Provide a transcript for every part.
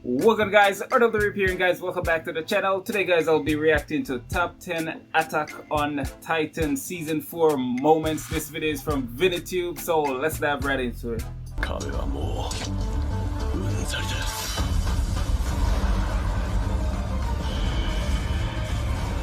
Welcome guys, Arnold here, and guys, welcome back to the channel. Today guys, I'll be reacting to top 10 Attack on Titan season 4 moments. This video is from ViniTube, so let's dive right into it.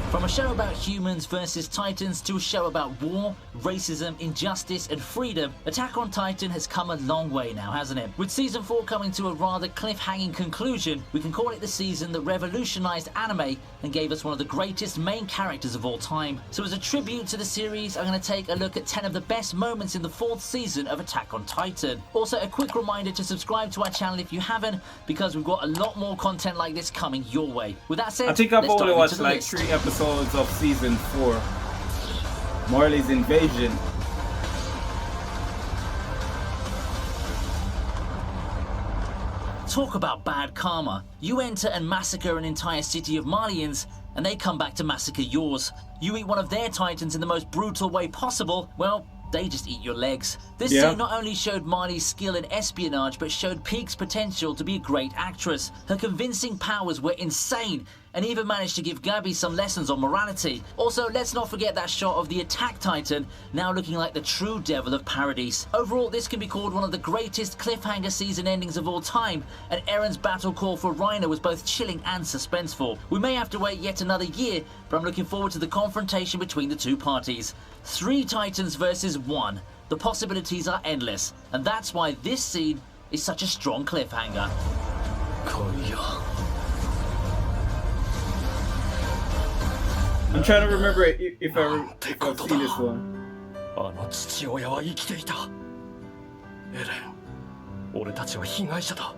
From a show about humans versus titans to a show about war, racism, injustice and freedom, Attack on Titan has come a long way now, hasn't it? With season 4 coming to a rather cliffhanging conclusion, we can call it the season that revolutionized anime and gave us one of the greatest main characters of all time. So as a tribute to the series, I'm going to take a look at 10 of the best moments in the 4th season of Attack on Titan. Also, a quick reminder to subscribe to our channel if you haven't, because we've got a lot more content like this coming your way. With that said, I think I've let's only dive watched into the like list. 3 episodes of season 4. Marley's Invasion. Talk about bad karma. You enter and massacre an entire city of Marlians, and they come back to massacre yours. You eat one of their titans in the most brutal way possible, well, they just eat your legs. This scene not only showed Marley's skill in espionage, but showed Peak's potential to be a great actress. Her convincing powers were insane, and even managed to give Gabby some lessons on morality. Also, let's not forget that shot of the Attack Titan, now looking like the true devil of Paradise. Overall, this can be called one of the greatest cliffhanger season endings of all time, and Eren's battle call for Reiner was both chilling and suspenseful. We may have to wait yet another year, but I'm looking forward to the confrontation between the two parties. 3 Titans versus 1. The possibilities are endless, and that's why this scene is such a strong cliffhanger. I'm trying to remember if I've seen this one. あの父親は生きていた。エレン、俺たちは被害者だ。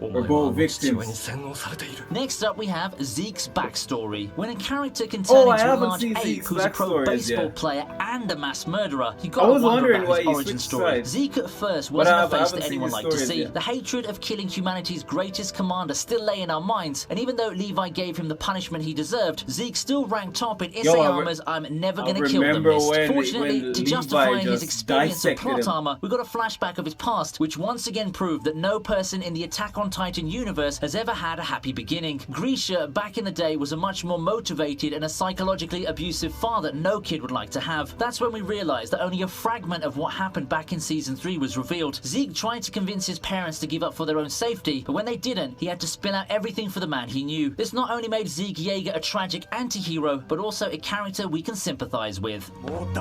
お前はあの父親に洗脳されている。 Next up, we have Zeke's backstory. When a character can turn into a large ape who's a pro baseball player and a mass murderer, you gotta wonder about his origin story. Zeke at first wasn't a face that anyone liked to see. The hatred of killing humanity's greatest commander still lay in our minds, and even though Levi gave him the punishment he deserved, Zeke still ranked top in Isayama's I'm never gonna kill them list. Fortunately, to justify his experience of plot armor, we got a flashback of his past, which once again proved that no person in the Attack on Titan universe has ever had a happy beginning. Grisha, back in the day, was a much more motivated and a psychologically abusive father no kid would like to have. That's when we realized that only a fragment of what happened back in season 3 was revealed. Zeke tried to convince his parents to give up for their own safety, but when they didn't, he had to spill out everything for the man he knew. This not only made Zeke Yeager a tragic anti-hero, but also a character we can sympathize with. We have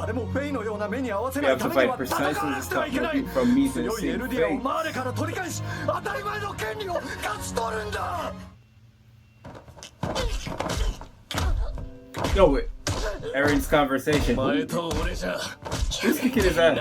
to fight precisely to stop looking from me to the same fate. Yo, wait. Eren's conversation. Who's kicking his ass?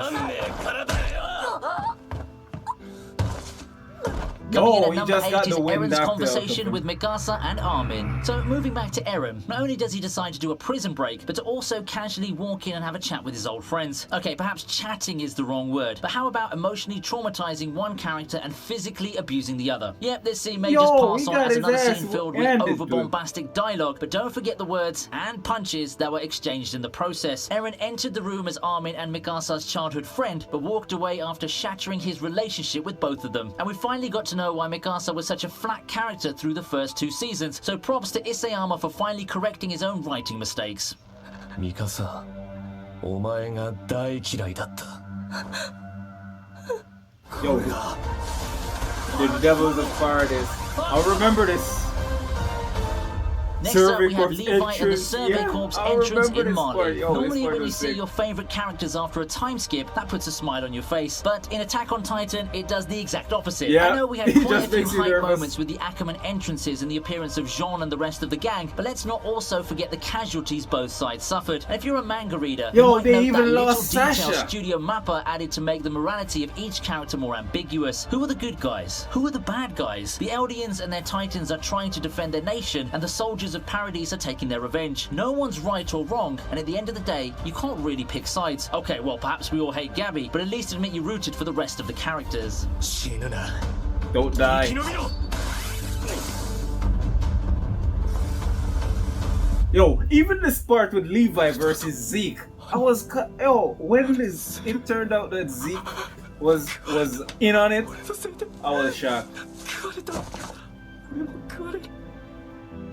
Coming in Oh, at he number just 8 got is the wind Eren's knocked out of conversation him. with Mikasa and Armin. So moving back to Eren, not only does he decide to do a prison break, but to also casually walk in and have a chat with his old friends. Okay, perhaps chatting is the wrong word, but how about emotionally traumatizing one character and physically abusing the other? Yep, this scene may just pass on as another scene filled with over-bombastic dialogue, but don't forget the words and punches that were exchanged in the process. Eren entered the room as Armin and Mikasa's childhood friend, but walked away after shattering his relationship with both of them. And we finally got to know why Mikasa was such a flat character through the first 2 seasons, so props to Isayama for finally correcting his own writing mistakes. ミカサ、お前が大嫌いだった。 Yo, the devil's a Paradise. I'll remember this. Next up, we have Survey Levi Corps and the Survey entrance. Corps I entrance remember in this Mali. part. Yo, Normally, this part when you was see sick. your favourite characters after a time skip, that puts a smile on your face. But in Attack on Titan, it does the exact opposite. Yeah, I know we had it quite a just few makes you hype nervous. moments with the Ackerman entrances and the appearance of Jean and the rest of the gang, but let's not also forget the casualties both sides suffered. And if you're a manga reader, Yo, you might they note even that little lost detail Sasha. Studio Mappa added to make the morality of each character more ambiguous. Who are the good guys? Who are the bad guys? The Eldians and their Titans are trying to defend their nation, and the soldiers of Paradise are taking their revenge. No one's right or wrong, and at the end of the day, you can't really pick sides. Okay, well, perhaps we all hate Gabby, but at least admit you rooted for the rest of the characters. 死ぬな。 Don't 生 die. き延びろ。 Yo, even this part with Levi versus Zeke, I was when it turned out that Zeke was in on it, I was shocked.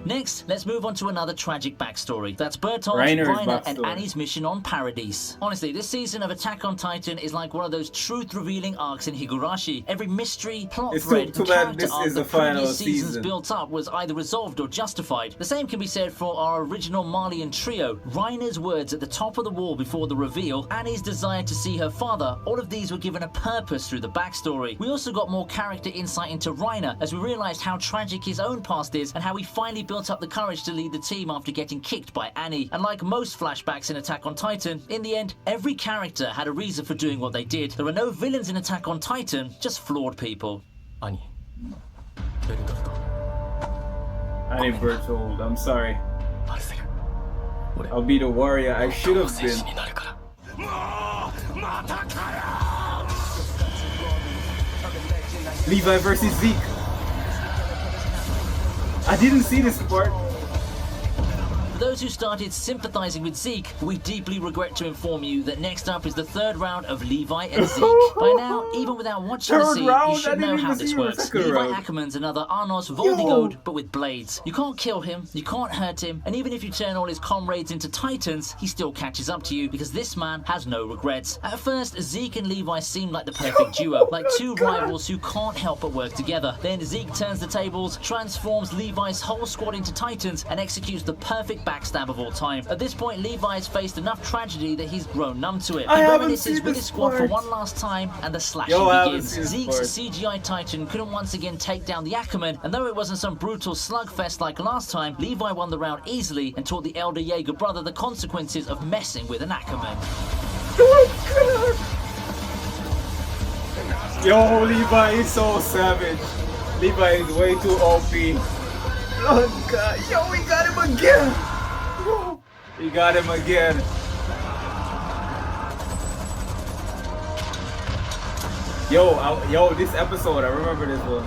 Next, let's move on to another tragic backstory. That's Bertolt's, Reiner's Reiner, and backstory. Annie's mission on Paradise. Honestly, this season of Attack on Titan is like one of those truth-revealing arcs in Higurashi. Every mystery, plot thread, and character arc the previous seasons built up was either resolved or justified. The same can be said for our original Marleyan trio. Reiner's words at the top of the wall before the reveal, Annie's desire to see her father, all of these were given a purpose through the backstory. We also got more character insight into Reiner as we realized how tragic his own past is and how he finally built up the courage to lead the team after getting kicked by Annie. And like most flashbacks in Attack on Titan, in the end, every character had a reason for doing what they did. There are no villains in Attack on Titan, just flawed people. Annie Bertold, I'm sorry. I'll be the warrior I should have been. Levi versus Zeke. I didn't see this part. For those who started sympathizing with Zeke, we deeply regret to inform you that next up is the third round of Levi and Zeke. By now, even without watching the scene, you should know how this works. Levi Ackerman's another Arnos Voldigode, but with blades. You can't kill him, you can't hurt him, and even if you turn all his comrades into Titans, he still catches up to you because this man has no regrets. At first, Zeke and Levi seem like the perfect duo, like two rivals who can't help but work together. Then Zeke turns the tables, transforms Levi's whole squad into Titans, and executes the perfect backstab of all time. At this point, Levi has faced enough tragedy that he's grown numb to it. He reminisces with his squad for one last time, and the slashing begins. Zeke's CGI Titan couldn't once again take down the Ackerman, and though it wasn't some brutal slugfest like last time, Levi won the round easily and taught the elder Jaeger brother the consequences of messing with an Ackerman. Yo, Levi is so savage. Levi is way too OP. Oh god, yo, we got him again! We got him again. Yo, this episode, I remember this one.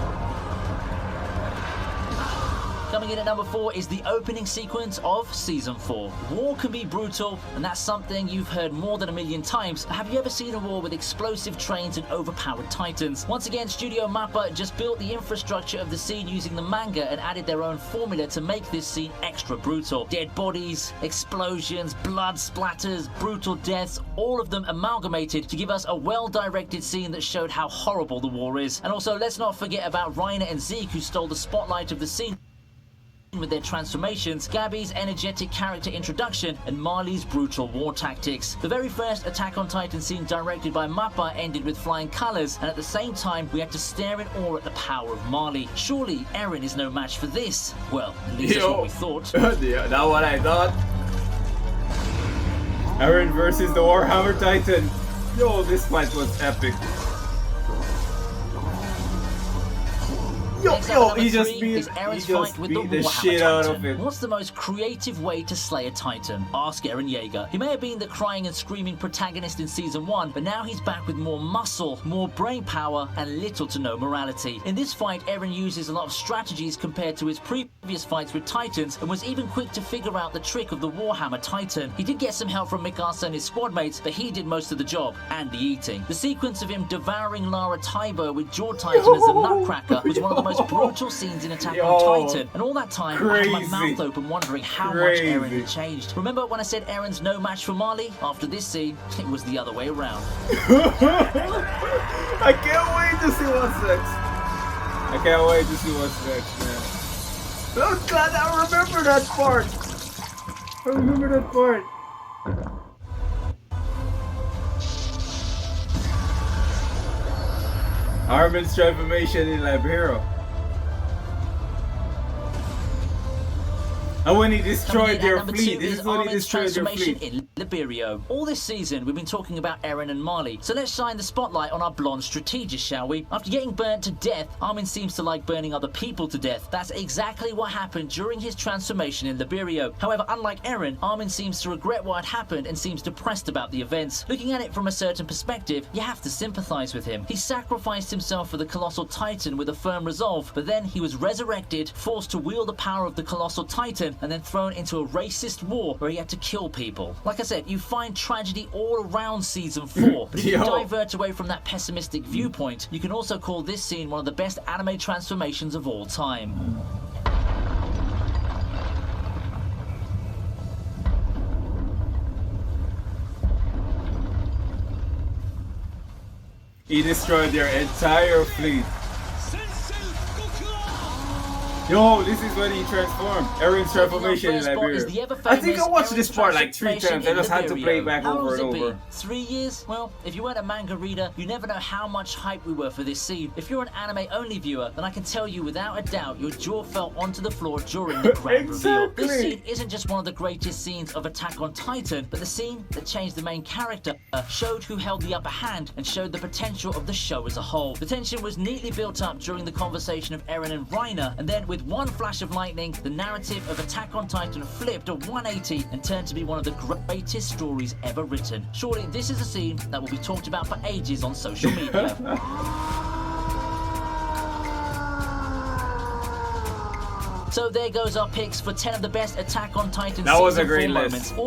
Coming in at number 4 is the opening sequence of Season 4. War can be brutal, and that's something you've heard more than 1,000,000 times. But have you ever seen a war with explosive trains and overpowered titans? Once again, Studio Mappa just built the infrastructure of the scene using the manga and added their own formula to make this scene extra brutal. Dead bodies, explosions, blood splatters, brutal deaths, all of them amalgamated to give us a well-directed scene that showed how horrible the war is. And also, let's not forget about Reiner and Zeke, who stole the spotlight of the scene with their transformations, Gabby's energetic character introduction, and Marley's brutal war tactics. The very first Attack on Titan scene directed by Mappa ended with flying colors, and at the same time we had to stare in awe at the power of Marley. Surely Eren is no match for this. Well, at least that's what we thought. Yeah, that's what I thought. Eren versus the Warhammer Titan. Yo, this fight was epic. Yo, he just beat the shit out of it. What's the most creative way to slay a Titan? Ask Eren Jaeger. He may have been the crying and screaming protagonist in Season 1, but now he's back with more muscle, more brain power, and little to no morality. In this fight, Eren uses a lot of strategies compared to his previous fights with Titans, and was even quick to figure out the trick of the Warhammer Titan. He did get some help from Mikasa and his squad mates, but he did most of the job, and the eating. The sequence of him devouring Lara Taibo with Jaw Titan as a nutcracker was one of the most brutal scenes in Attack on Titan, and all that time I had my mouth open wondering how much Eren had changed. Remember when I said Eren's no match for Marley? After this scene, it was the other way around. I can't wait to see what's next. I can't wait to see what's next, man. Oh god, I remember that part. I remember that part. Armin's transformation in Liberia. And when he destroyed their fleet, this is when he destroyed their fleet. In Liberio. All this season, we've been talking about Eren and Marley, so let's shine the spotlight on our blonde strategist, shall we? After getting burnt to death, Armin seems to like burning other people to death. That's exactly what happened during his transformation in Liberio. However, unlike Eren, Armin seems to regret what had happened and seems depressed about the events. Looking at it from a certain perspective, you have to sympathize with him. He sacrificed himself for the Colossal Titan with a firm resolve, but then he was resurrected, forced to wield the power of the Colossal Titan, and then thrown into a racist war where he had to kill people. Like I said, you find tragedy all around season 4, but if you divert away from that pessimistic viewpoint, you can also call this scene one of the best anime transformations of all time. He destroyed their entire fleet. Yo, this is when he transformed. Erin's transformation in Liberia. I think I watched this part like 3 times. I just had to play it back over and over. 3 years? Well, if you weren't a manga reader, you never know how much hype we were for this scene. If you're an anime-only viewer, then I can tell you without a doubt your jaw fell onto the floor during the grand reveal. This scene isn't just one of the greatest scenes of Attack on Titan, but the scene that changed the main character, showed who held the upper hand, and showed the potential of the show as a whole. The tension was neatly built up during the conversation of Eren and Reiner, and then with one flash of lightning, the narrative of Attack on Titan flipped a 180 and turned to be one of the greatest stories ever written. Surely this is a scene that will be talked about for ages on social media. So there goes our picks for 10 of the best Attack on Titan that was a season great 4 list.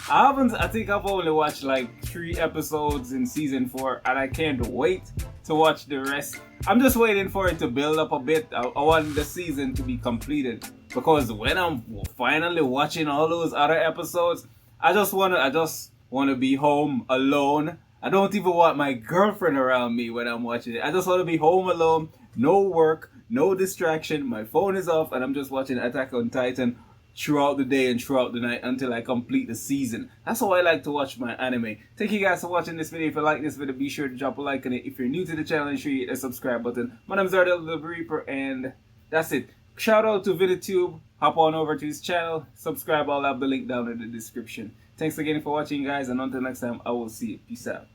moments. I think I've only watched like 3 episodes in season 4, and I can't wait to watch the rest. I'm just waiting for it to build up a bit. I want the season to be completed, because when I'm finally watching all those other episodes, I just wanna be home alone. I don't even want my girlfriend around me when I'm watching it. I just want to be home alone, no work, no distraction. My phone is off, and I'm just watching Attack on Titan throughout the day and throughout the night until I complete the season. That's how I like to watch my anime. Thank you guys for watching this video. If you like this video, be sure to drop a like on it. If you're new to the channel, ensure you hit the subscribe button. My name is Ardell the Reaper, and that's it. Shout out to VidTube. Hop on over to his channel, subscribe. I'll have the link down in the description. Thanks again for watching, guys, and until next time, I will see you. Peace out.